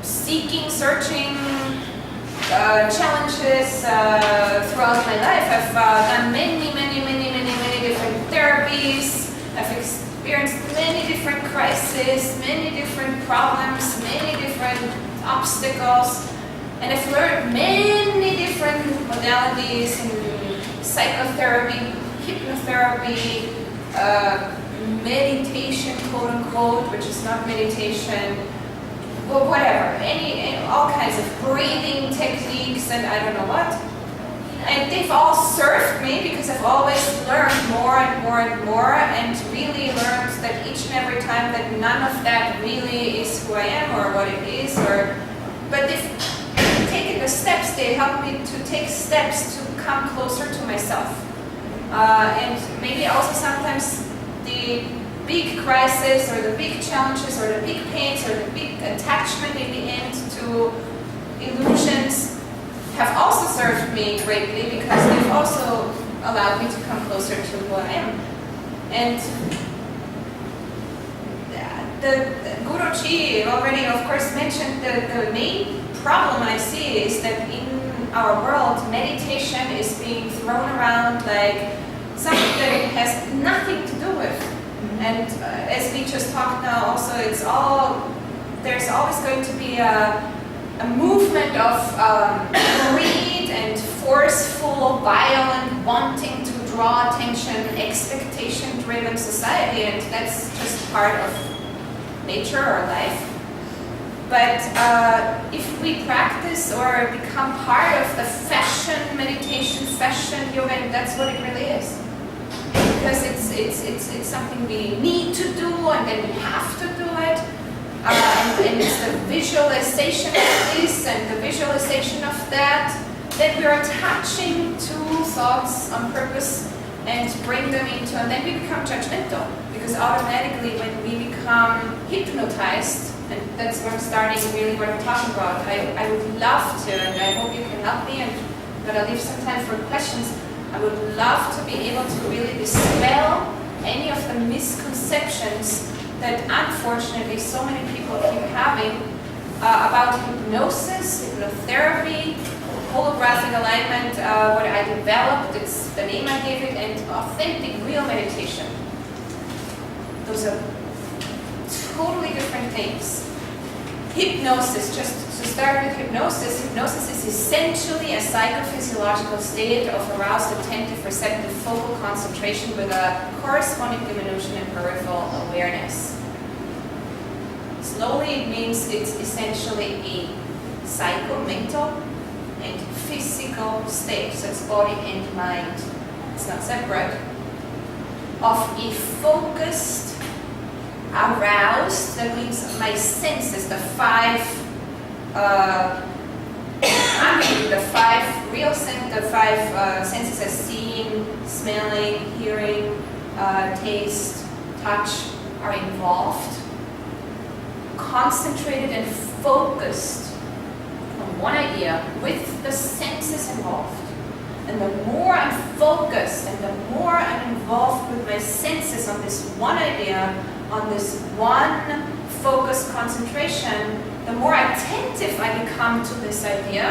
seeking, searching challenges throughout my life. I've done many different therapies. I've experienced many different crises, many different problems, many different obstacles, and I've learned many different modalities in psychotherapy, hypnotherapy, meditation, quote unquote, which is not meditation, well, whatever, all kinds of breathing techniques and I don't know what. And they've all served me because I've always learned more and more and more, and really learned that each and every time that none of that really is who I am or what it is, but they've taken the steps, they help me to take steps to come closer to myself. And maybe also sometimes the big crisis or the big challenges or the big pains or the big attachment in the end to illusions have also served me greatly because they've also allowed me to come closer to who I am. And the Guruji already, of course, mentioned the main problem I see is that in our world, meditation is being thrown around like something that it has nothing to do with. And as we just talked now, also there's always going to be a movement of greed and forceful, violent, wanting to draw attention, expectation-driven society, and that's just part of nature or life. But if we practice or become part of the fashion meditation, fashion yoga, and that's what it really is. Because it's something we need to do and then we have to do it. And it's the visualization of this and the visualization of that we're attaching to thoughts on purpose and bring them into, and then we become judgmental. Because automatically when we become hypnotized, and that's where I'm starting really what I'm talking about, I would love to, and I hope you can help me, but I'll leave some time for questions. I would love to be able to really dispel any of the misconceptions that unfortunately so many people keep having about hypnosis, hypnotherapy, holographic alignment, what I developed, it's the name I gave it, and authentic real meditation. Those are totally different things. Hypnosis, just to start with hypnosis is essentially a psychophysiological state of aroused, attentive, receptive, focal concentration with a corresponding diminution in peripheral awareness. Slowly, it means it's essentially a psycho-mental and physical state, so it's body and mind, it's not separate, of a focused, aroused, that means my senses, the five senses as seeing, smelling, hearing, taste, touch are involved, concentrated and focused on one idea with the senses involved. And the more I'm focused and the more I'm involved with my senses on this one idea, on this one focused concentration, the more attentive I become to this idea,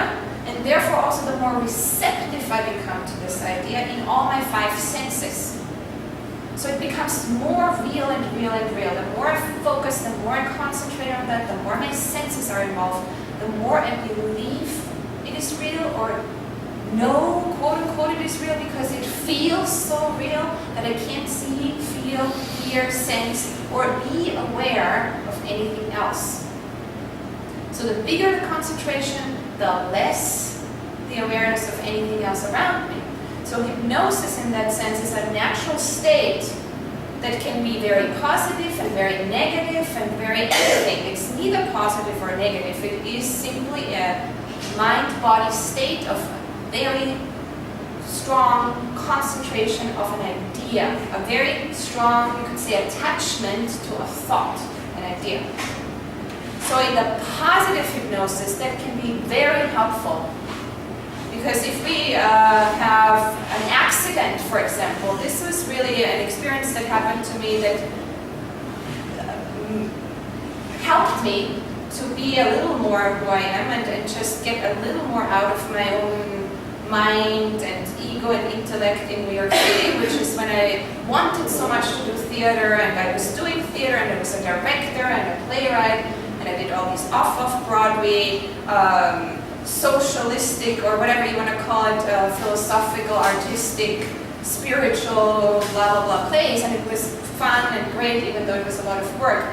and therefore also the more receptive I become to this idea in all my five senses. So it becomes more real and real and real. The more I focus, the more I concentrate on that, the more my senses are involved, the more I believe it is real or know, quote unquote, it is real because it feels so real that I can't see, feel, hear, sense, or be aware of anything else. So the bigger the concentration, the less the awareness of anything else around me. So hypnosis in that sense is a natural state that can be very positive and very negative and very anything. It's neither positive or negative. It is simply a mind-body state of very strong concentration of an idea, a very strong, you could say, attachment to a thought, an idea. So in the positive hypnosis, that can be very helpful. Because if we have an accident, for example, this was really an experience that happened to me that helped me to be a little more who I am and just get a little more out of my own mind and ego and intellect in New York City, which is when I wanted so much to do theater, and I was doing theater, and I was a director and a playwright, and I did all these off-Broadway, socialistic, or whatever you want to call it, philosophical, artistic, spiritual, blah, blah, blah plays, and it was fun and great, even though it was a lot of work.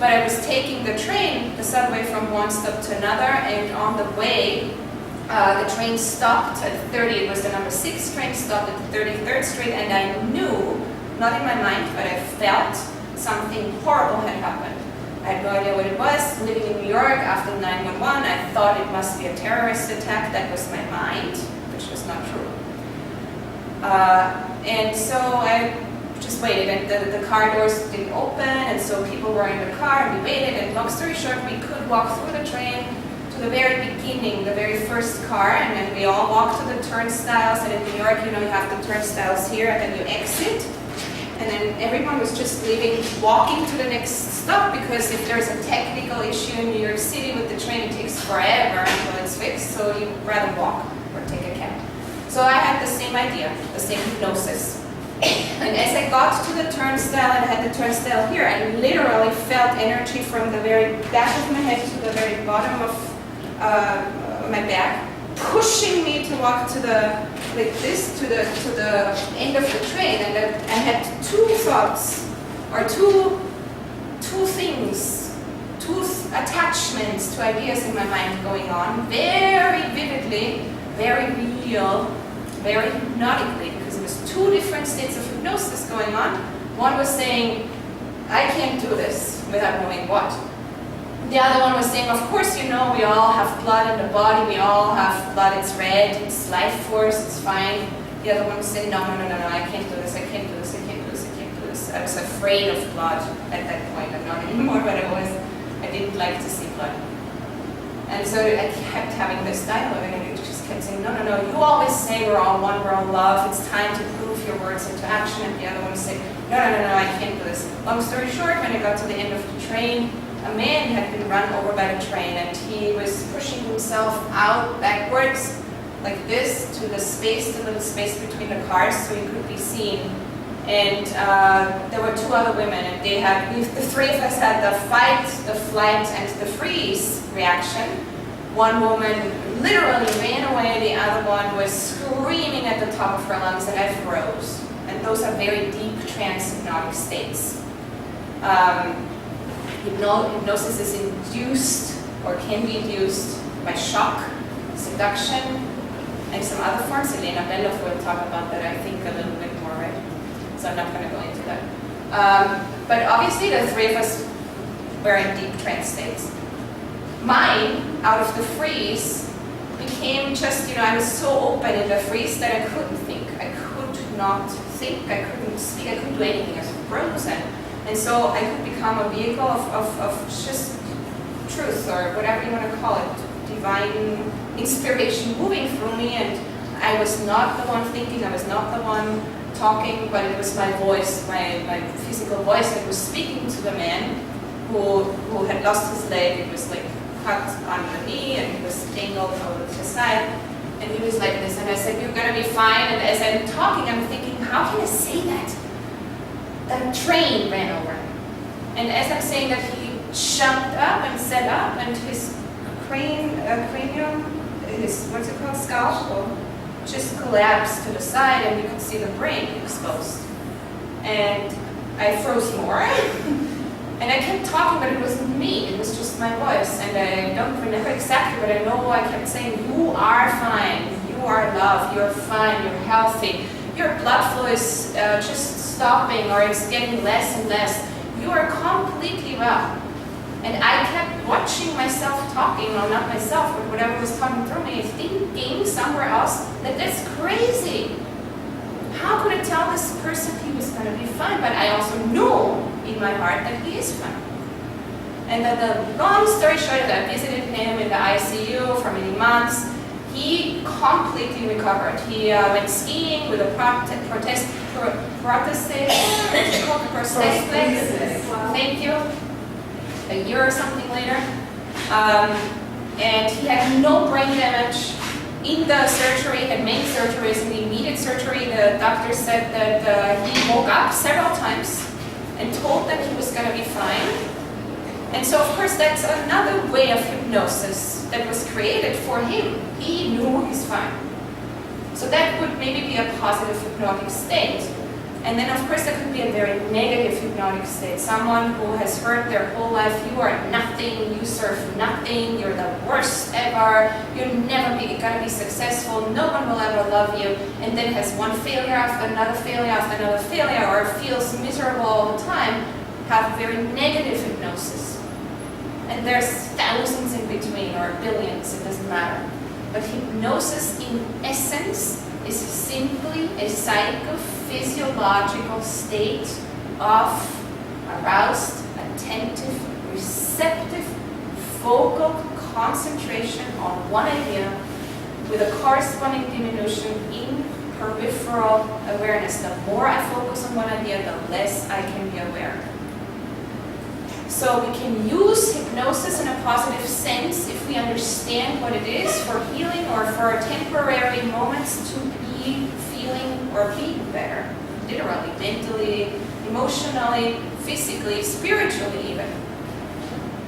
But I was taking the train, the subway, from one stop to another, and on the way, the train stopped at 30, it was the number 6 train stopped at 33rd Street, and I knew, not in my mind, but I felt something horrible had happened. I had no idea what it was. Living in New York after 9/11, I thought it must be a terrorist attack. That was my mind, which was not true. And so I just waited, and the car doors didn't open, and so people were in the car, and we waited, and long story short, we could walk through the train to the very beginning, the very first car, and then we all walked to the turnstiles, and in New York, you know, you have the turnstiles here, and then you exit, and then everyone was just leaving, walking to the next stop, because if there's a technical issue in New York City with the train, it takes forever until it's fixed, so you'd rather walk or take a cab. So I had the same idea, the same hypnosis. And as I got to the turnstile, and I had the turnstile here, I literally felt energy from the very back of my head to the very bottom of my back, pushing me to walk to the, like this, to the end of the train. And I had two thoughts, or two things, two attachments to ideas in my mind going on, very vividly, very real, very hypnotically, because it was two different states of hypnosis going on. One was saying, I can't do this, without knowing what. The other one was saying, of course, you know, we all have blood in the body, we all have blood, it's red, it's life force, it's fine. The other one was saying, no, I can't do this, I can't do this, I can't do this, I can't do this. I was afraid of blood at that point. I'm not anymore, but I didn't like to see blood. And so I kept having this dialogue, and it just kept saying, no, you always say we're all one, we're all love, it's time to prove your words into action. And the other one was saying, no, I can't do this. Long story short, when I got to the end of the train, a man had been run over by the train, and he was pushing himself out backwards, like this, to the space, the little space between the cars, so he could be seen. And there were two other women, and the three of us had the fight, the flight, and the freeze reaction. One woman literally ran away, the other one was screaming at the top of her lungs, and I froze. And those are very deep trance-hypnotic states. Hypnosis is induced, or can be induced, by shock, seduction, and some other forms. Elena Belloff will talk about that, I think, a little bit more, right? So I'm not going to go into that. But obviously the three of us were in deep trance states. Mine, out of the freeze, became just, I was so open in the freeze that I couldn't think. I could not think, I couldn't speak, I couldn't do anything. I was frozen. And so I could become a vehicle of just truth, or whatever you want to call it, divine inspiration moving through me, and I was not the one thinking, I was not the one talking, but it was my voice, my physical voice that was speaking to the man who had lost his leg. It was like cut on the knee, and he was tangled over to the side, and he was like this, and I said, you're going to be fine. And as I'm talking, I'm thinking, how can I say that? A train ran over him. And as I'm saying that, he jumped up and sat up, and his cranium, his, what's it called, skull, just collapsed to the side, and you could see the brain exposed. And I froze more. And I kept talking, but it wasn't me, it was just my voice. And I don't remember exactly, but I know I kept saying, you are fine, you are loved, you're fine, you're healthy. Your blood flow is just stopping, or it's getting less and less. You are completely well. And I kept watching myself talking, well, not myself, but whatever was talking through me, thinking somewhere else that that's crazy. How could I tell this person he was going to be fine? But I also knew in my heart that he is fine. And then the long story short, I visited him in the ICU for many months. He completely recovered. He went skiing with a prosthetic. Thank you. A year or something later. And he had no brain damage. In the surgery, he had many surgeries. In the immediate surgery, the doctor said that he woke up several times and told that he was going to be fine. And so, of course, that's another way of hypnosis that was created for him. He knew he's fine. So that would maybe be a positive hypnotic state. And then, of course, there could be a very negative hypnotic state. Someone who has heard their whole life, you are nothing, you serve nothing, you're the worst ever, you're never going to be successful, no one will ever love you, and then has one failure after another failure after another failure, or feels miserable all the time, have very negative hypnosis. And there's thousands in between, or billions, it doesn't matter. But hypnosis in essence is simply a psychophysiological state of aroused, attentive, receptive, focal concentration on one idea with a corresponding diminution in peripheral awareness. The more I focus on one idea, the less I can be aware. So we can use hypnosis in a positive sense if we understand what it is for healing or for temporary moments to be feeling or being better, literally, mentally, emotionally, physically, spiritually even.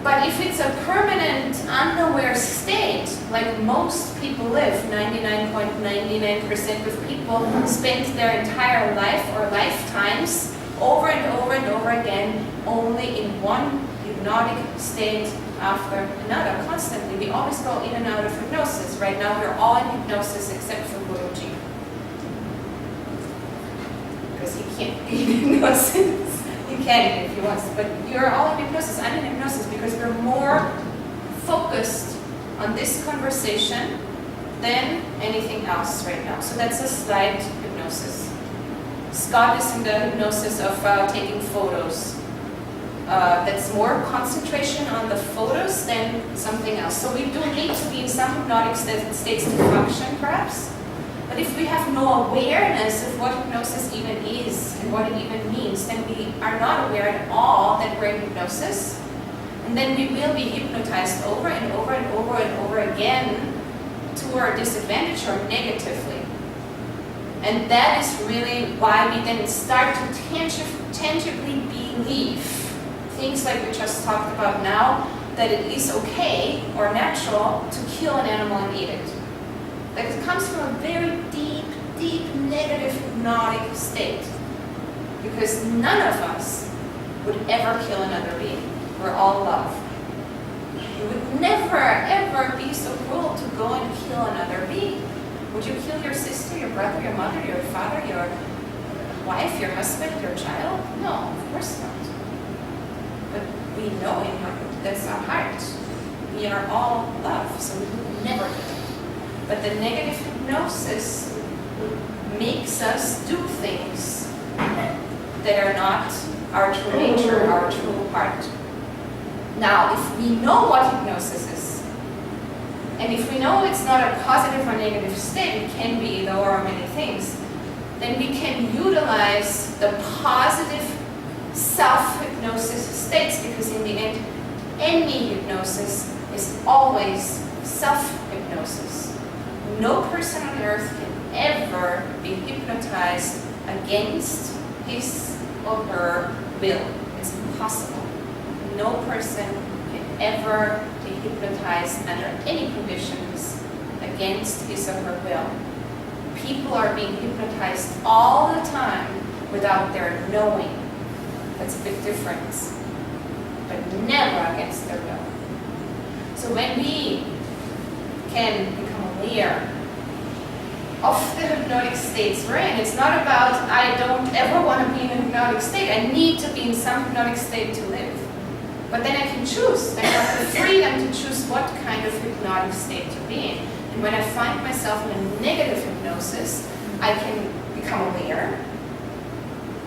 But if it's a permanent unaware state, like most people live, 99.99% of people spend their entire life or lifetimes over and over and over again, only in one hypnotic state after another, constantly. We always go in and out of hypnosis. Right now we're all in hypnosis except for Guruji. Because he can't be in hypnosis. He can if he wants, but you're all in hypnosis. I'm in hypnosis because we're more focused on this conversation than anything else right now. So that's a slight hypnosis. Scott is in the hypnosis of taking photos. That's more concentration on the photos than something else. So we do need to be in some hypnotic states to function, perhaps. But if we have no awareness of what hypnosis even is and what it even means, then we are not aware at all that we're in hypnosis. And then we will be hypnotized over and over and over and over again to our disadvantage or negatively. And that is really why we then start to tangibly believe things like we just talked about now, that it is okay or natural to kill an animal and eat it. That it comes from a very deep, deep negative hypnotic state. Because none of us would ever kill another being. We're all love. You would never, ever be so cruel to go and kill another being. Would you kill your sister, your brother, your mother, your father, your wife, your husband, your child? No, of course not. But we know in our, that's our heart. We are all love, so we would never do it. But the negative hypnosis makes us do things that are not our true nature, our true heart. Now, if we know what hypnosis is, and if we know it's not a positive or negative state, it can be either or many things, then we can utilize the positive self-hypnosis states, because in the end, any hypnosis is always self-hypnosis. No person on earth can ever be hypnotized against his or her will. It's impossible. No person can ever be hypnotized under any conditions against his or her will. People are being hypnotized all the time without their knowing. That's a big difference. But never against their will. So when we can become aware of the hypnotic states we're in, it's not about I don't ever want to be in a hypnotic state. I need to be in some hypnotic state to live. But then I can choose. I have the freedom to choose what kind of hypnotic state to be in. And when I find myself in a negative hypnosis, I can become aware.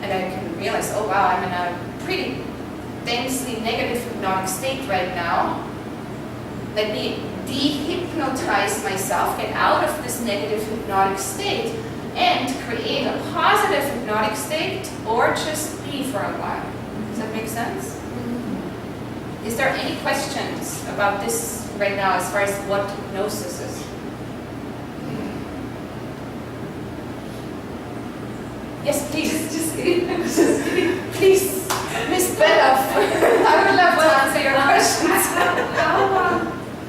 And I can realize, oh wow, I'm in a pretty densely negative hypnotic state right now. Let me de-hypnotize myself, get out of this negative hypnotic state, and create a positive hypnotic state, or just be for a while. Does that make sense? Is there any questions about this right now as far as what hypnosis is? Yes, please. Just kidding. Just kidding. Please, Miss Bella, I would love to answer your questions.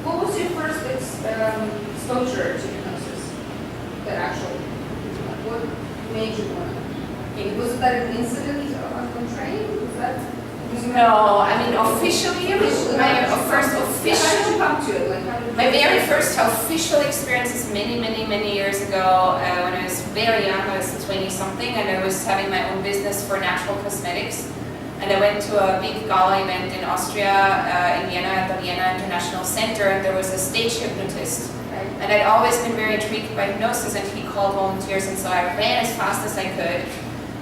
What was your first exposure to hypnosis? The actual, what made you want it? Was that an incident on train? Was that? No, I mean officially, my first official. How did you come to it? Like, my very first official experience is many years ago when I was very young. I was 20-something, and I was having my own business for natural cosmetics. And I went to a big gala event in Austria, in Vienna, at the Vienna International Center, and there was a stage hypnotist. And I'd always been very intrigued by hypnosis, and he called volunteers, and so I ran as fast as I could.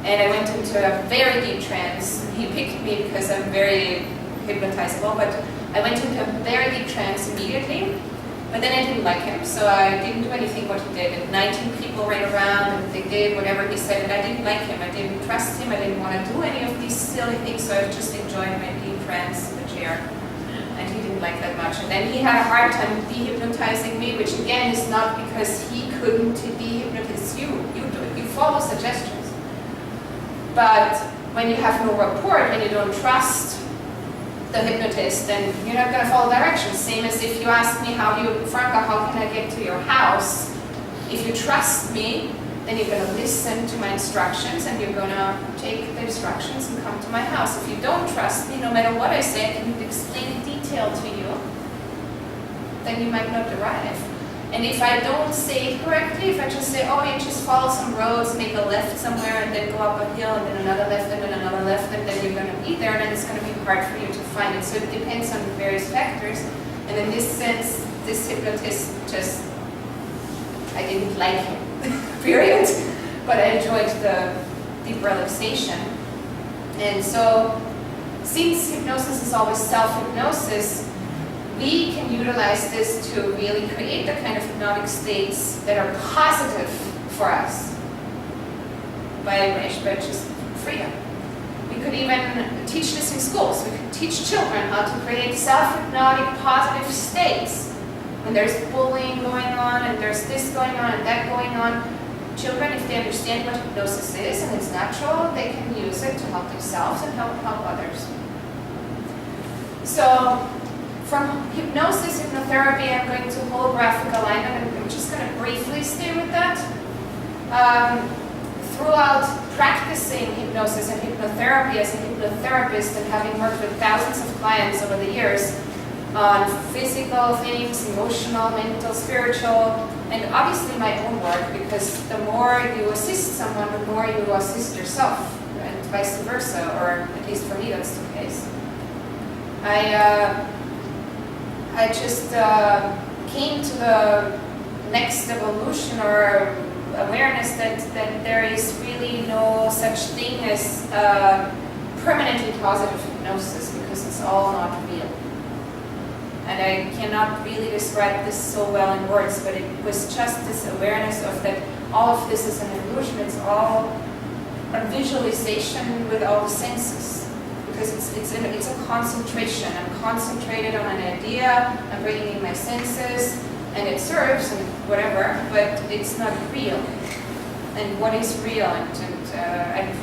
And I went into a very deep trance. He picked me because I'm very hypnotizable, but I went into a very deep trance immediately. But then I didn't like him, so I didn't do anything what he did. And 19 people ran around, and they did whatever he said, and I didn't like him. I didn't trust him. I didn't want to do any of these silly things, so I was just enjoying my deep trance in the chair. And he didn't like that much. And then he had a hard time dehypnotizing me, which again is not because he couldn't dehypnotize you. You do it. You follow suggestions. But when you have no rapport and you don't trust the hypnotist, then you're not going to follow directions. Same as if you ask me, Franka, how can I get to your house? If you trust me, then you're going to listen to my instructions and you're going to take the instructions and come to my house. If you don't trust me, no matter what I say, I can explain in detail to you, then you might not arrive. And if I don't say it correctly, if I just say, oh, you just follow some roads, make a left somewhere, and then go up a hill, and then another left, and then another left, and then you're going to be there, and then it's going to be hard for you to find it. So it depends on various factors. And in this sense, this hypnotist just, I didn't like him, period. But I enjoyed the deep relaxation. And so, since hypnosis is always self-hypnosis, we can utilize this to really create the kind of hypnotic states that are positive for us by just freedom. We could even teach this in schools. We could teach children how to create self-hypnotic positive states. When there's bullying going on and there's this going on and that going on, children, if they understand what hypnosis is and it's natural, they can use it to help themselves and help others. So, from hypnosis, hypnotherapy, I'm going to holographic alignment, and I'm just going to briefly stay with that. Throughout practicing hypnosis and hypnotherapy as a hypnotherapist and having worked with thousands of clients over the years on physical things, emotional, mental, spiritual, and obviously my own work, because the more you assist someone, the more you assist yourself, and vice versa, or at least for me that's the case. I just came to the next evolution or awareness that there is really no such thing as permanently positive hypnosis, because it's all not real. And I cannot really describe this so well in words, but it was just this awareness of that all of this is an illusion. It's all a visualization with all the senses. Because it's a concentration. I'm concentrated on an idea, I'm bringing in my senses, and it serves and whatever, but it's not real. And what is real? And I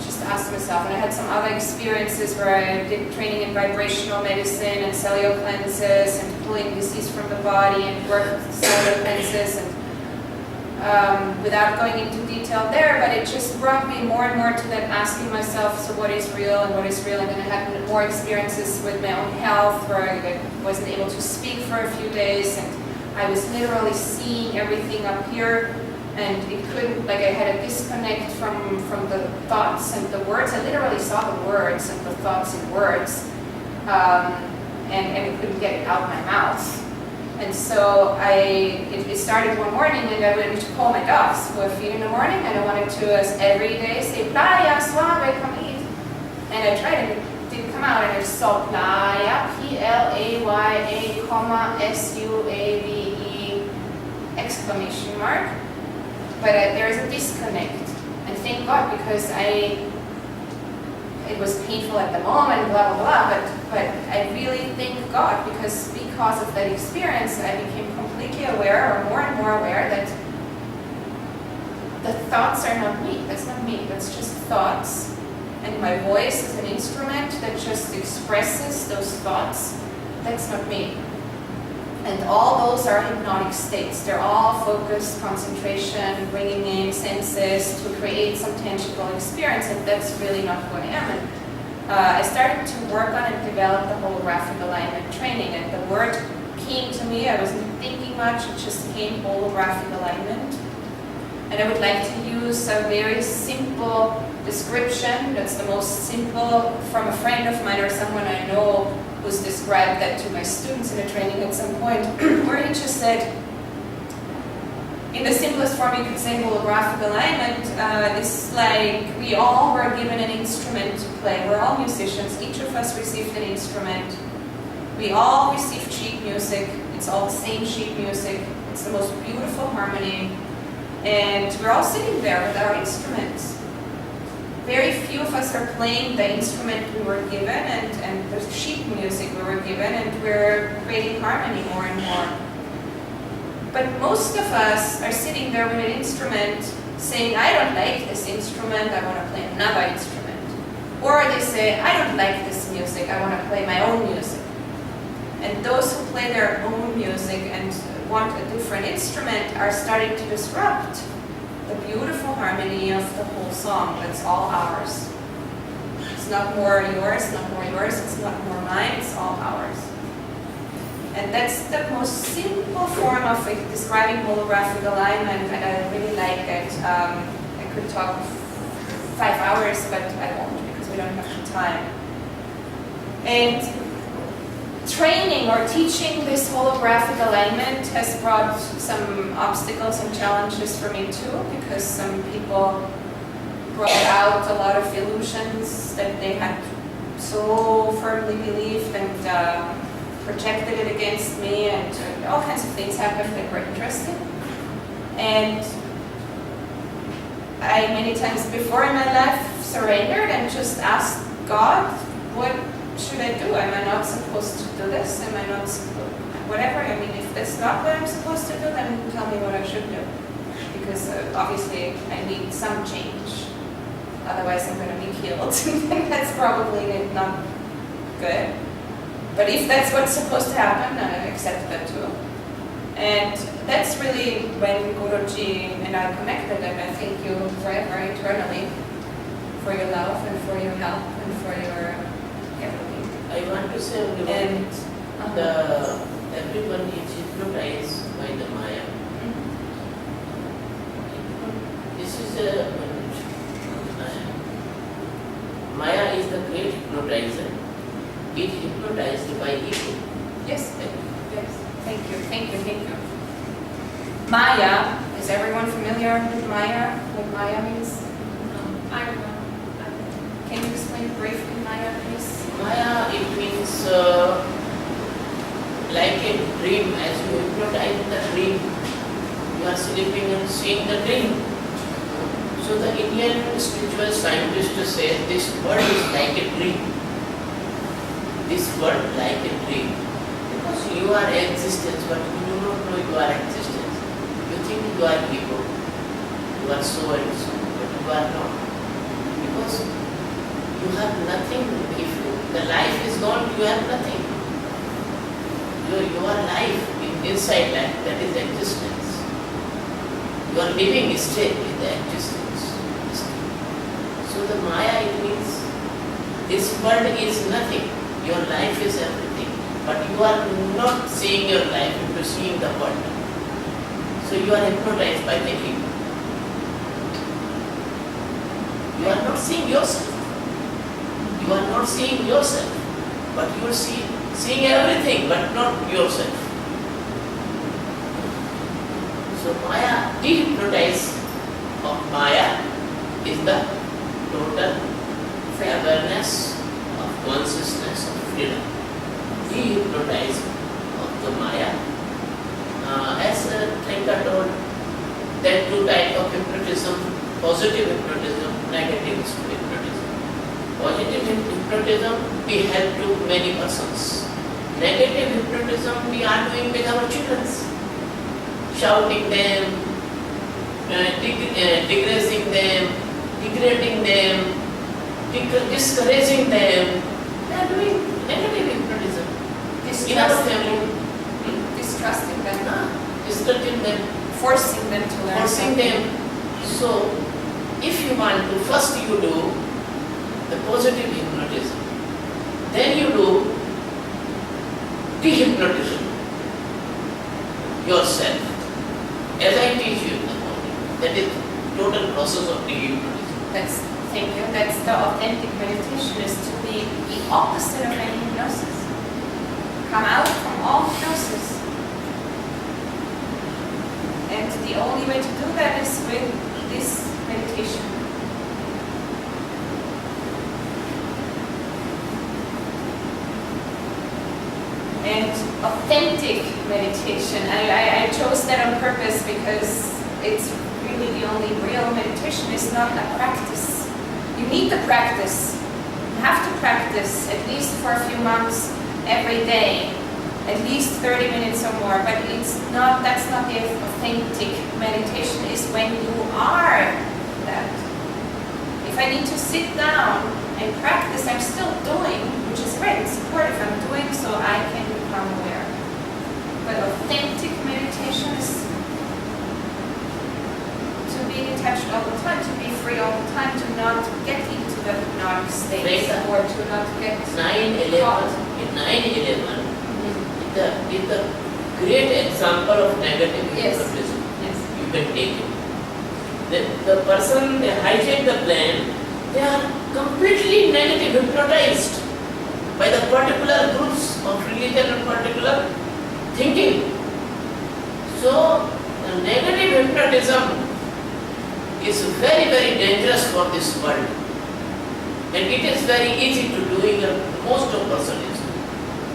just asked myself, and I had some other experiences where I did training in vibrational medicine and cellular cleanses and pulling disease from the body and worked with cellular cleanses, and without going into detail there, but it just brought me more and more to that asking myself, so what is real and what is real? And then I had more experiences with my own health where I wasn't able to speak for a few days, and I was literally seeing everything up here, and it couldn't, like I had a disconnect from the thoughts and the words. I literally saw the words and the thoughts in words, and I couldn't get it out of my mouth. And so it started one morning, and I went to call my dogs who I feed in the morning, and I wanted to every day say, Playa, suave, come eat. And I tried, and it didn't come out, and I just saw Playa, Playa, comma, SUAVE, exclamation mark. But there is a disconnect. And thank God, because it was painful at the moment, blah, blah, blah, but But I really thank God because of that experience, I became completely aware, or more and more aware, that the thoughts are not me. That's not me. That's just thoughts. And my voice is an instrument that just expresses those thoughts. That's not me. And all those are hypnotic states. They're all focused, concentration, bringing in senses to create some tangible experience, and that's really not who I am. And I started to work on and develop the holographic alignment training, and the word came to me. I wasn't thinking much, it just came, holographic alignment. And I would like to use a very simple description, that's the most simple, from a friend of mine or someone I know who's described that to my students in a training at some point, where he just said, in the simplest form you could say holographic alignment, is like we all were given an instrument to play. We're all musicians, each of us received an instrument. We all received sheet music, it's all the same sheet music, it's the most beautiful harmony, and we're all sitting there with our instruments. Very few of us are playing the instrument we were given and the sheet music we were given, and we're creating harmony more and more. But most of us are sitting there with an instrument saying, I don't like this instrument, I want to play another instrument. Or they say, I don't like this music, I want to play my own music. And those who play their own music and want a different instrument are starting to disrupt the beautiful harmony of the whole song. That's all ours. It's not more yours, not more yours, it's not more mine, it's all ours. And that's the most simple form of describing holographic alignment, and I really like it. I could talk 5 hours, but I won't because we don't have the time. And training or teaching this holographic alignment has brought some obstacles and challenges for me too, because some people brought out a lot of illusions that they had so firmly believed and projected it against me, and all kinds of things happened that were interesting. And I many times before in my life surrendered and just asked God, what should I do? Am I not supposed to do this? Am I not supposed, whatever. I mean, if that's not what I'm supposed to do, then tell me what I should do. Because obviously I need some change. Otherwise I'm going to be killed. That's probably not good. But if that's what's supposed to happen, I accept that too. And that's really when Guruji and I connected, and I thank you forever, eternally, for your love and for your help and for your everything. I want to say only And everyone is hypnotized by the Maya. This is a Maya is the great hypnotizer. It hypnotized by ego. Yes, yes. Thank you, thank you, thank you. Maya, is everyone familiar with Maya? What Maya means? I don't know. Can you explain briefly Maya, please? Maya, it means like a dream. As you hypnotize the dream, you are sleeping and seeing the dream. So the Indian spiritual scientists say this world is like a dream. This world like a dream. Because you are existence, but you do not know you are existence. You think you are ego. You are so and so, but you are not. Because you have nothing. If the life is gone, you have nothing. Your life, inside life, that is existence. Your living state is the existence. So the Maya, it means this world is nothing. Your life is everything, but you are not seeing your life into seeing the world. So you are hypnotized by the ego. You are not seeing yourself. You are not seeing yourself, but you are seeing everything, but not yourself. So Maya, de-hypnotize of Maya is the total awareness of consciousness of freedom. De-hypnotize of the Maya. As Franka told, there are two types of hypnotism: positive hypnotism, negative hypnotism. Positive hypnotism, we help to many persons. Negative hypnotism, we are doing with our children. Shouting them, digressing them, degrading them, discouraging them. We are doing negative hypnotism in our family. Distrusting them, Distrusting them, forcing them to learn. forcing them. So, if you want to, first you do the positive hypnotism, then you do dehypnotism yourself. As I teach you in the morning, that is total process of dehypnotism. Thank you. That's the authentic meditation, is to be the opposite of any hypnosis. Come out from all hypnosis. And the only way to do that is with this meditation. And authentic meditation, I chose that on purpose because it's really the only real meditation. It's not a practice. You need the practice. You have to practice at least for a few months every day, at least 30 minutes or more. But that's not the authentic meditation. Is when you are that. If I need to sit down and practice, I'm still doing, which is great, it's supportive. I'm doing so I can become aware. But authentic meditation is to be detached all the time, to be free all the time, to not get into the hypnotic state, or to not get 9/11 caught. in 9/11 is the great example of negative Yes. hypnotism. Yes. You can take it. The person, they hijack the plane, they are completely negative hypnotized by the particular groups of religion and particular thinking. So, the negative hypnotism is very, very dangerous for this world. And it is very easy to do in most of persons.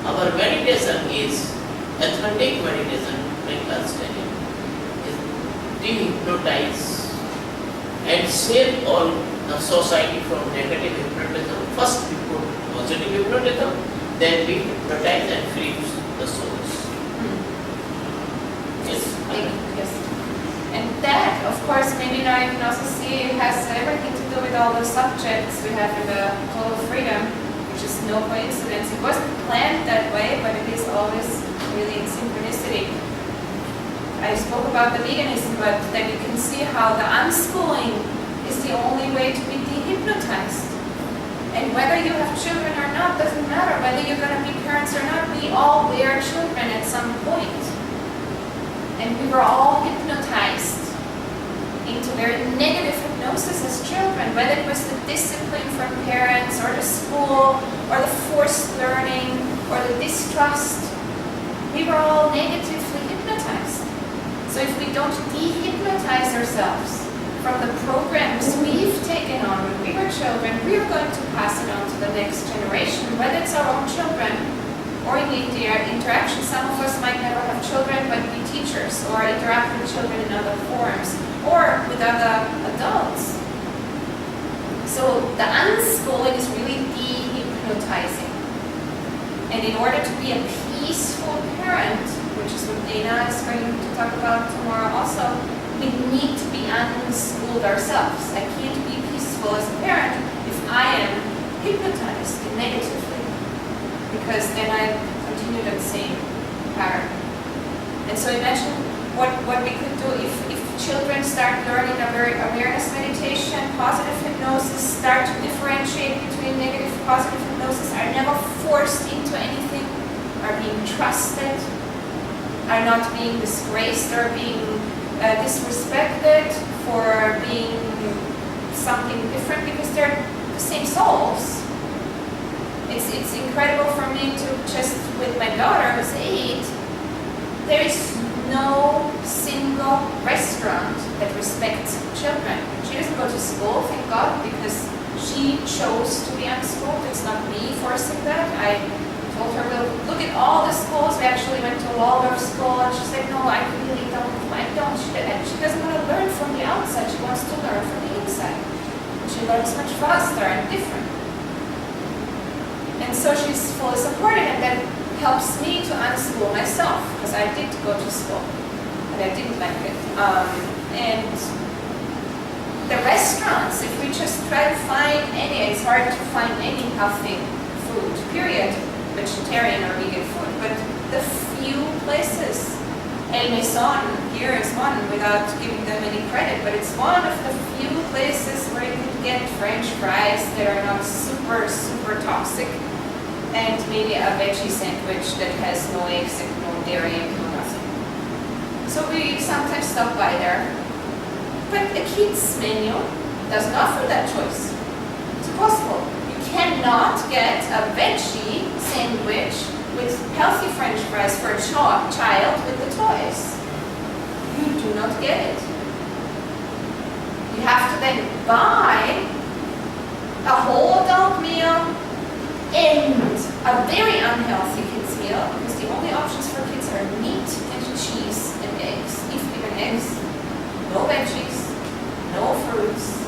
Our meditation is authentic meditation, franka study, is dehypnotize and save all the society from negative hypnotism. First we put positive hypnotism, then we hypnotize and free the souls. Yes. Yes. And that, of course, maybe now you can also see it has everything to do with all the subjects we have in the total freedom, which is no coincidence. It wasn't planned that way, but it is always really in synchronicity. I spoke about the veganism, but then you can see how the unschooling is the only way to be dehypnotized. And whether you have children or not doesn't matter. Whether you're going to be parents or not, we all bear children at some point. And we were all hypnotized into very negative hypnosis as children, whether it was the discipline from parents or the school or the forced learning or the distrust. We were all negatively hypnotized. So if we don't dehypnotize ourselves from the programs we've taken on when we were children, we are going to pass it on to the next generation, whether it's our own children or in the interaction. Some of us might never have children but be teachers or interact with children in other forms or with other adults. So the unschooling is really dehypnotizing. And in order to be a peaceful parent, which is what Dana is going to talk about tomorrow also, we need to be unschooled ourselves. I can't be peaceful as a parent if I am hypnotized negatively, because then I continue that same pattern. And so imagine what we could do if children start learning awareness meditation, positive hypnosis, start to differentiate between negative and positive hypnosis, are never forced into anything, are being trusted, are not being disgraced or being disrespected for being something different because they're the same souls. It's incredible for me to just, with my daughter who's 8, there is no single restaurant that respects children. She doesn't go to school, thank God, because she chose to be unschooled. It's not me forcing that. I told her, well, look at all the schools. We actually went to a Waldorf school, and she said, no, I really don't. She doesn't want to learn from the outside. She wants to learn from the inside. She learns much faster and different. And so she's fully supported, and that helps me to unschool myself, because I did go to school, and I didn't like it. And the restaurants, if we just try to find any, it's hard to find any healthy food, period, vegetarian or vegan food, but the few places, El Mesón here is one, without giving them any credit, but it's one of the few places where you can get French fries that are not super, super toxic, and maybe a veggie sandwich that has no eggs and no dairy and no nothing. So we sometimes stop by there. But a kids menu doesn't offer that choice. It's impossible. You cannot get a veggie sandwich with healthy French fries for a child with the toys. You do not get it. You have to then buy a whole adult meal and a very unhealthy kids meal, because the only options for kids are meat and cheese and eggs, if even eggs, no veggies, no fruits,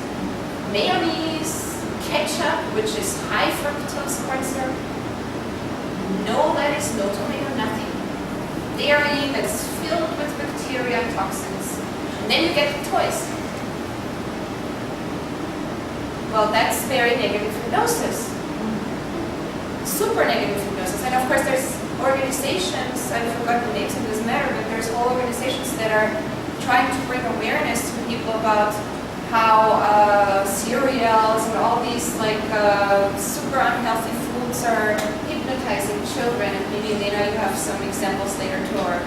mayonnaise, ketchup, which is high fructose corn syrup, no lettuce, no tomato, nothing. Dairy that's filled with bacteria and toxins. And then you get the toys. Well, that's very negative hypnosis. Super negative hypnosis. And of course there's organizations, I forgot the names, it doesn't matter, but there's whole organizations that are trying to bring awareness to people about how cereals and all these like super unhealthy foods are hypnotizing children, and maybe later you have some examples later to or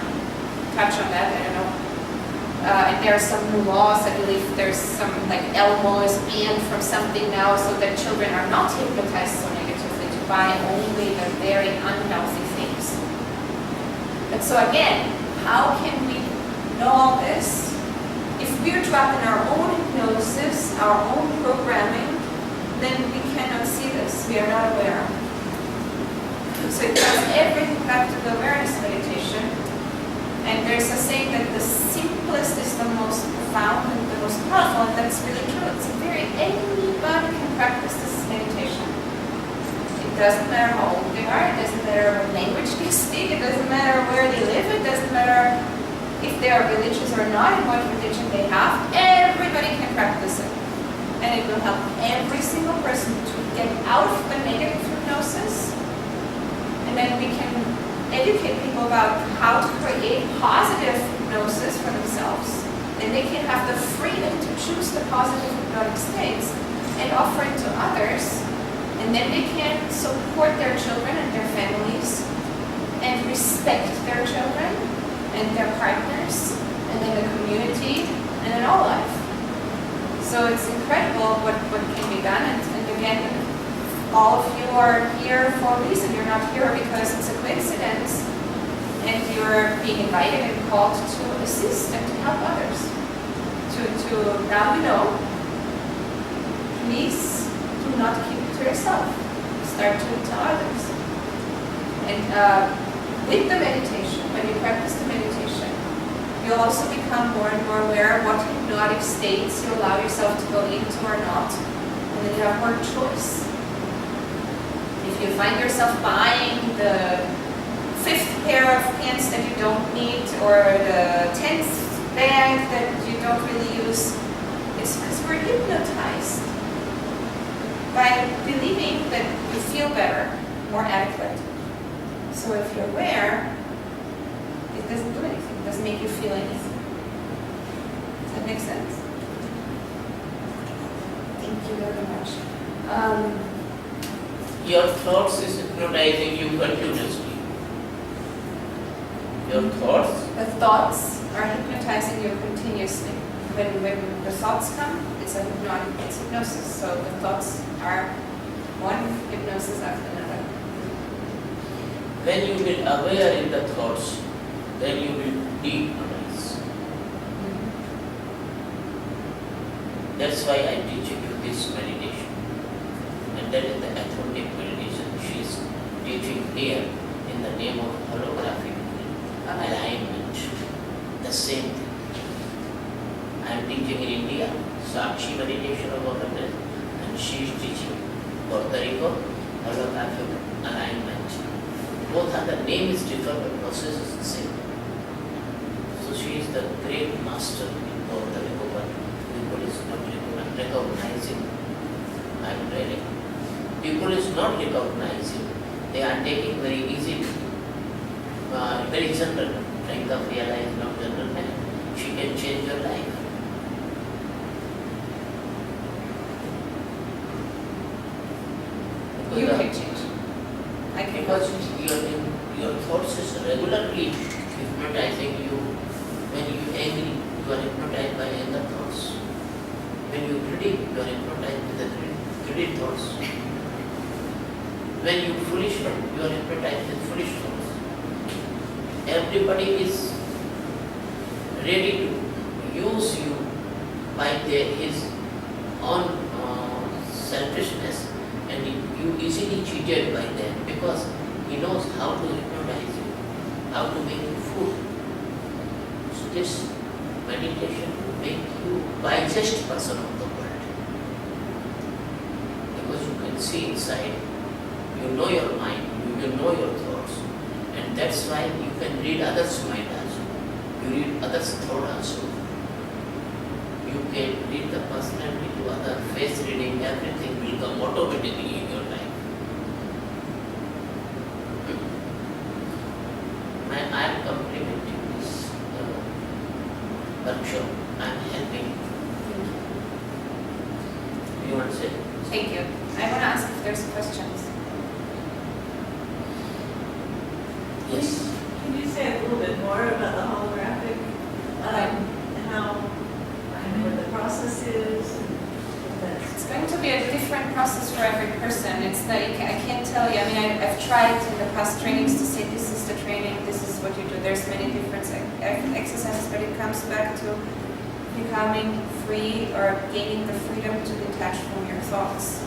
touch on that, I don't know. And there are some new laws, I believe there's some like Elmo is banned from something now so that children are not hypnotized so negatively to buy only the very unhealthy things. And so again, how can we know all this? If we're trapped in our own hypnosis, our own programming, then we cannot see this. We are not aware. So it does everything back to the awareness meditation. And there's a saying that the simplest is the most profound and the most powerful, and that's really true. It's anybody can practice this meditation. It doesn't matter how old they are, it doesn't matter what language they speak, it doesn't matter where they live, it doesn't matter if they are religious or not, and what religion they have. Everybody can practice it. And it will help every single person to get out of the negative hypnosis. And then we can educate people about how to create positive hypnosis for themselves. And they can have the freedom to choose the positive hypnotic states and offer it to others. And then they can support their children and their families and respect their children and their partners, and then the community, and then all life. So it's incredible what can be done, and again, all of you are here for a reason. You're not here because it's a coincidence, and you're being invited and called to assist and to help others. Now you know, please do not keep it to yourself. Start to tell others. And with the meditation, when you practice the meditation, you'll also become more and more aware of what hypnotic states you allow yourself to go into or not, and then you have more choice. If you find yourself buying the 5th pair of pants that you don't need, or the 10th bag that you don't really use, it's because we're hypnotized by believing that you feel better, more adequate. So if you're aware, it doesn't do anything. It doesn't make you feel anything. Does that make sense? Thank you very much. Your thoughts is hypnotizing you continuously. Your thoughts? The thoughts are hypnotizing you continuously. When the thoughts come, it's hypnosis. So the thoughts are one hypnosis after another. When you will aware in the thoughts, then you will de-hypnotize. That's why I teach you this meditation. And that is the authentic meditation. She is teaching here in the name of holographic alignment. The same thing. I am teaching in India, Sakshi meditation of awareness, and she is teaching Puerto Rico holographic alignment. Both are the name is different, but process is the same. So she is the great master in both the recovery. People is not recognizing. I am really. People is not recognizing. They are taking very easily, very general. Franka realize not general man. She can change your life. You can change. I can. Because your thoughts is regularly hypnotizing you. When you angry, you are hypnotized by anger thoughts. When you greedy, you are hypnotized with the greedy thoughts. When you foolish, you are hypnotized with foolish thoughts. Everybody is ready to use you by his own selfishness, and you easily cheated by them because he knows how to hypnotize you, how to make you fool. So this meditation will make you wisest person of the world, because you can see inside, you know your mind, you know your thoughts, and that's why you can read others' mind also, you read others' thought also. You can read the personality to other, face reading, everything will come automatically in your life. I am complimenting this workshop. I am helping. You want to say? Thank you. I want to ask if there's questions. Yes. Can you say a little bit more about the holographic, and how, what the process is? It's going to be a different process for every person. It's like, I can't tell you. I mean, I've tried in the past trainings to say this is the training, this is what you do. There's many different exercises, but it comes back to becoming free or gaining the freedom to detach from your thoughts,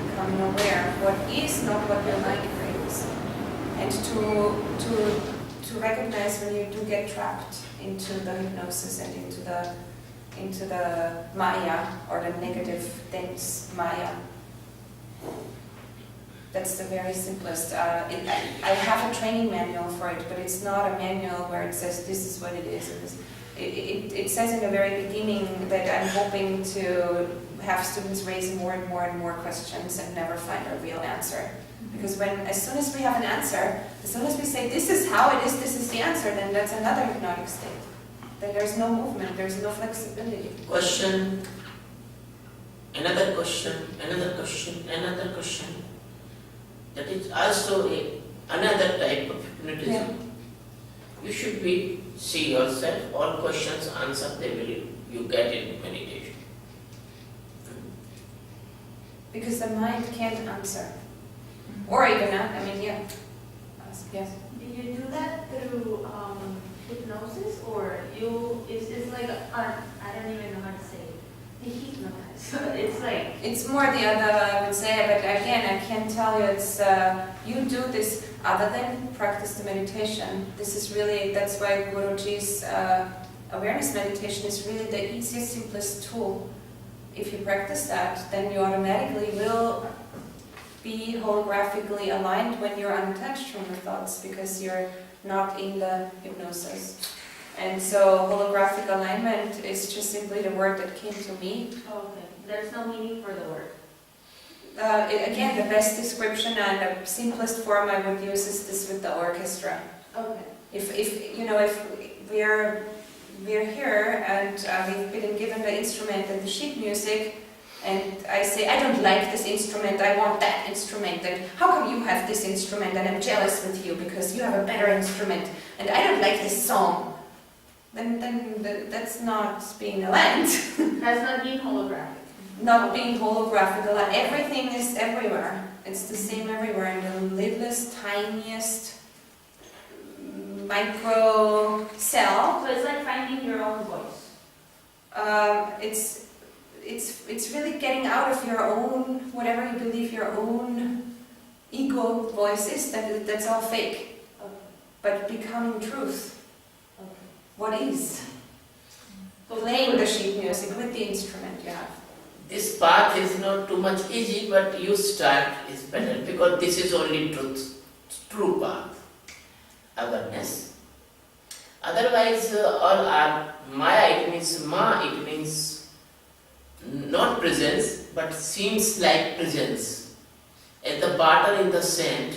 becoming aware of what is not what your mind brings, and to recognize when you do get trapped into the hypnosis and into the maya, or the negative dense maya. That's the very simplest. I have a training manual for it, but it's not a manual where it says this is what it is. It says in the very beginning that I'm hoping to have students raise more and more and more questions and never find a real answer. Because as soon as we have an answer, as soon as we say this is how it is, this is the answer, then that's another hypnotic state. Then there's no movement, there's no flexibility. Question, another question, another question, another question. That is also another type of hypnotism. Yeah. You should see yourself, all questions answered, you get in meditation. Because the mind can't answer. Or even not, I mean, yeah. Yes. Do you do that through hypnosis, or it's like I don't even know how to say it. Dehypnotize. So it's like It's more the other, I would say, but again, I can't tell you. It's you do this other than practice the meditation. This is really, that's why Guruji's awareness meditation is really the easiest, simplest tool. If you practice that, then you automatically will be holographically aligned when you're unattached from your thoughts, because you're not in the hypnosis. And so holographic alignment is just simply the word that came to me. okay. There's no meaning for the word. Again, the best description and the simplest form I would use is this with the orchestra. Okay. If you know, if we're here and we've been given the instrument and the sheet music, and I say, I don't like this instrument, I want that instrument, and how come you have this instrument and I'm jealous with you because you have a better instrument, and I don't like this song, then that's not being aligned. That's not being holographic. Not being holographic, everything is everywhere. It's the same everywhere, in the littlest, tiniest micro cell. So it's like finding your own voice. It's really getting out of your own, whatever you believe your own ego voice is, that's all fake. Okay. But becoming truth. Okay. What is? Playing the sheet music with the instrument you have. this path is not too much easy, but you start is better because this is only truth, true path, awareness. Otherwise, all are Maya, it means Ma, it means not presence, but seems like presence. At the butter in the sand,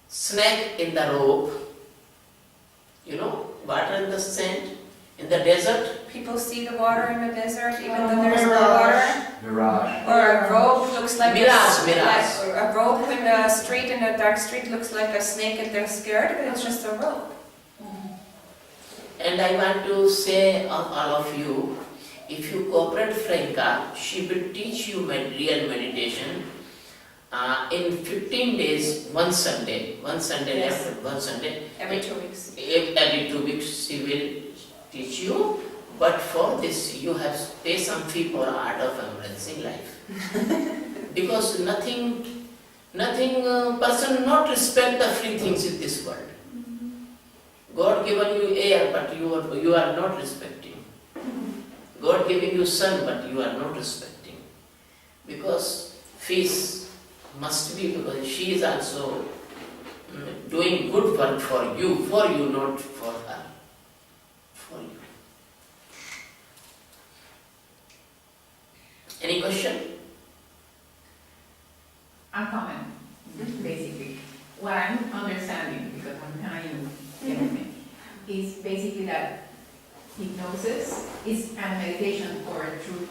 snake in the rope, water in the sand, in the desert. People see the water in the desert, even though there's no water. Mirage. Or a rope looks like Mirage. like a rope in the street, in a dark street, looks like a snake and they're scared, but it's just a rope. And I want to say of all of you, if you cooperate Franka, she will teach you real meditation in 15 days, one Sunday Yes. left, one Sunday. Every 2 weeks. Every 2 weeks she will teach you, but for this you have to pay some fee for art of embracing life. Because nothing person not respect the free things in this world. God given you air, but you are not respecting. God giving you sun, but you are not respecting. Because fees must be, because she is also doing good work for you, not for her. For you. Any question? A comment, basically. What I'm understanding, because I'm kind of new to everything, is basically that hypnosis is a meditation or a true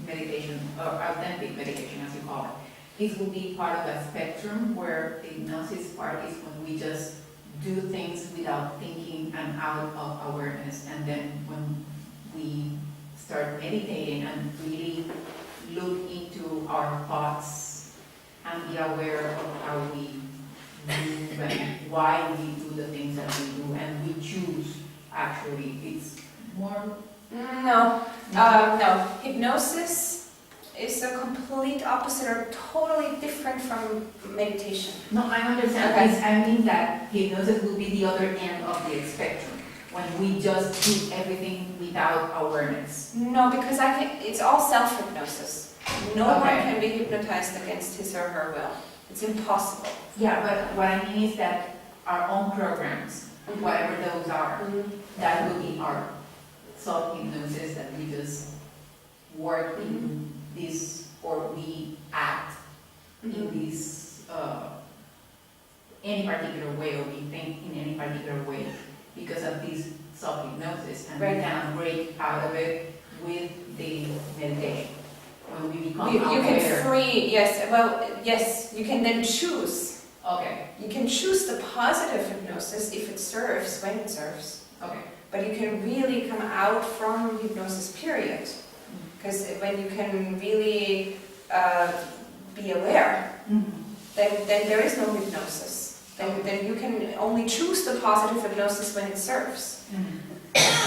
meditation, or authentic meditation as you call it. It will be part of a spectrum where the hypnosis part is when we just do things without thinking and out of awareness, and then when we start meditating and really look into our thoughts and be aware of how we move and why we do the things that we do, and we choose, actually, it's more... No. Hypnosis is a complete opposite or totally different from meditation. No, I understand. Okay. It's, I mean that hypnosis will be the other end of the spectrum, when we just do everything without awareness. No, because it's all self-hypnosis. No one Okay. can be hypnotized against his or her will. It's impossible. Yeah, but what I mean is that our own programs, whatever those are, that will be our self-hypnosis, that we just work in this, or we act in this, any particular way, or we think in any particular way because of this self-hypnosis, and Right. we can break out of it with the meditation. When we become You can aware. free, yes, you can then choose. Okay, You can choose the positive hypnosis if it serves, when it serves. okay. But you can really come out from hypnosis, period. Because when you can really be aware, then there is no hypnosis. Then you can only choose the positive hypnosis when it serves.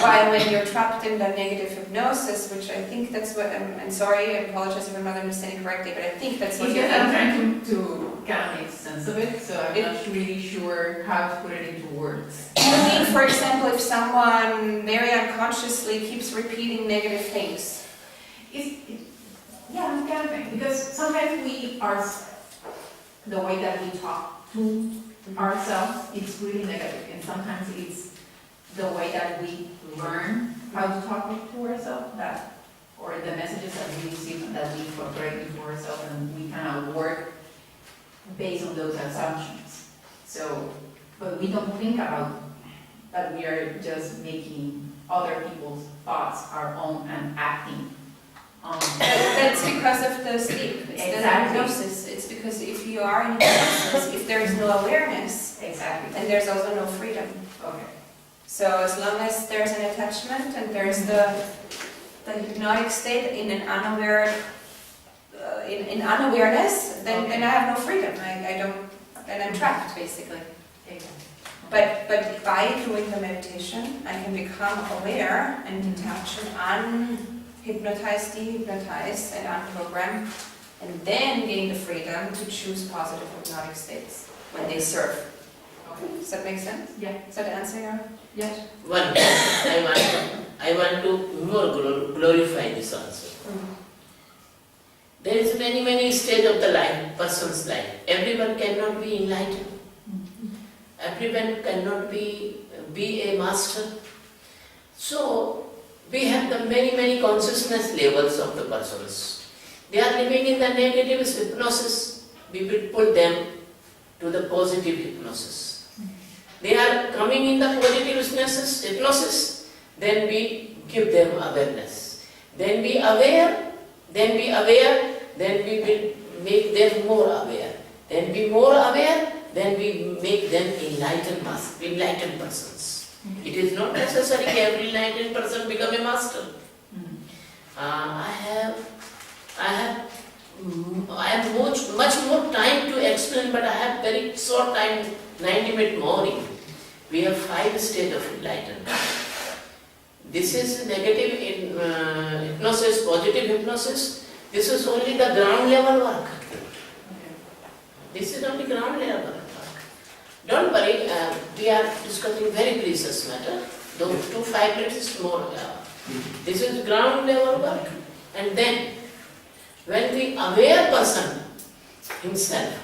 While when you're trapped in the negative hypnosis, which I think that's what, I'm sorry, I apologize if I'm not understanding correctly, but I think that's what It's you're just I'm thinking. trying to kind of make sense of it, so I'm not really sure how to put it into words. You mean, for example, if someone very unconsciously keeps repeating negative things? Yeah, I'm kind of thing, because sometimes we are, the way that we talk to ourselves, it's really negative, and sometimes it's the way that we learn how to talk to ourselves, that, or the messages that we receive that we incorporate into ourselves, and we kind of work based on those assumptions. So, but we don't think about that we are just making other people's thoughts our own and acting on. That's because of the sleep. It's the Exactly. hypnosis. It's because if you are in hypnosis, if there is no awareness, Exactly. then there's also no freedom. Okay. So as long as there's an attachment and there's the hypnotic state in an unaware, in unawareness, then I have no freedom. I don't, then I'm trapped basically. But by doing the meditation, I can become aware and detach and unhypnotize, dehypnotize, and unprogram, and then gain the freedom to choose positive hypnotic states when they serve. Okay. Does that make sense? Yeah. Does that answer your? Yes. One, I want to more glorify this answer. There is many stage of the life, person's life. Everyone cannot be enlightened. Everyone cannot be a master. So, we have the many consciousness levels of the persons. They are living in the negative hypnosis. We will pull them to the positive hypnosis. They are coming in the positive hypnosis, then we give them awareness. Then we aware, then we will make them more aware. Then be more aware, then we make them enlightened persons. It is not necessary that every enlightened person become a master. I have much more time to explain, but I have very short time, 90-minute morning. We have 5 stages of enlightenment. This is negative hypnosis, positive hypnosis. This is only the ground level work. This is only ground level work. Don't worry, we are discussing very precious matter. Though 5 minutes is more. This is ground level work. And then, when the aware person himself,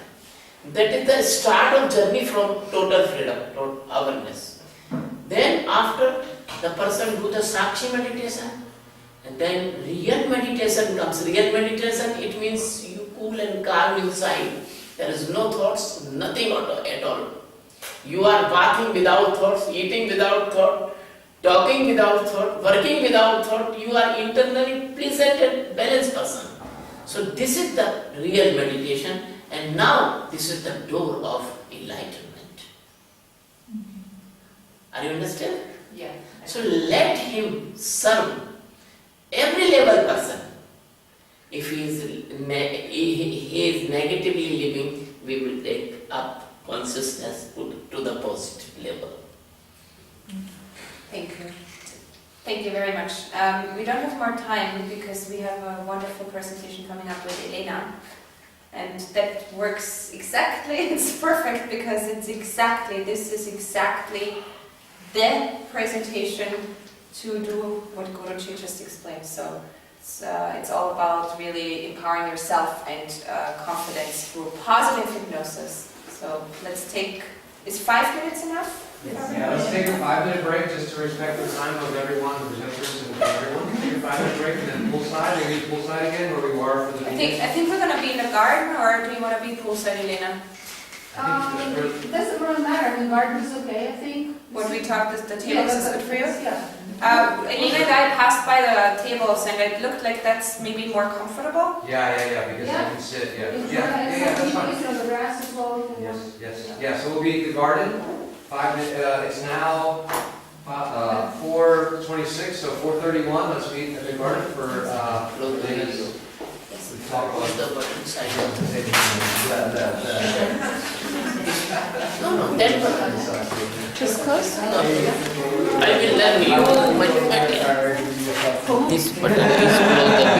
that is the start of journey from total freedom, total awareness. Then after the person do the Sakshi meditation, and then real meditation comes. Real meditation, it means you cool and calm inside. There is no thoughts, nothing at all. You are bathing without thoughts, eating without thought, talking without thought, working without thought. You are internally pleasant and balanced person. So this is the real meditation, and now this is the door of enlightenment. Are you understand? Yeah. So let him serve every level person. If he is negatively living, we will take up consciousness to the positive level. Thank you. Thank you very much. We don't have more time because we have a wonderful presentation coming up with Elena. And that works exactly, it's perfect because this is exactly the presentation to do what Guruji just explained. So it's all about really empowering yourself and confidence through positive hypnosis. So let's take, is 5 minutes enough? Yeah, let's take a 5-minute break just to respect the time of everyone, the presenters and everyone. Take a 5-minute break and then poolside, maybe poolside again where we were for the meeting. I think we're going to be in the garden, or do you want to be poolside, Elena? It doesn't really matter, the garden is okay, I think. When we talk, the tables is good for you? Yeah. Elena and I passed by the tables and it looked like that's maybe more comfortable. Yeah, because you can sit, It's that's fine. on the grass as well. Yes. Yeah, so we'll be at the garden. 5 minutes, it's now 4:26, so 4:31, let's meet at the garden for Lena's. Yes. Talk about The button side. No, that button. Just close? No. I will learn you mathematics. This button is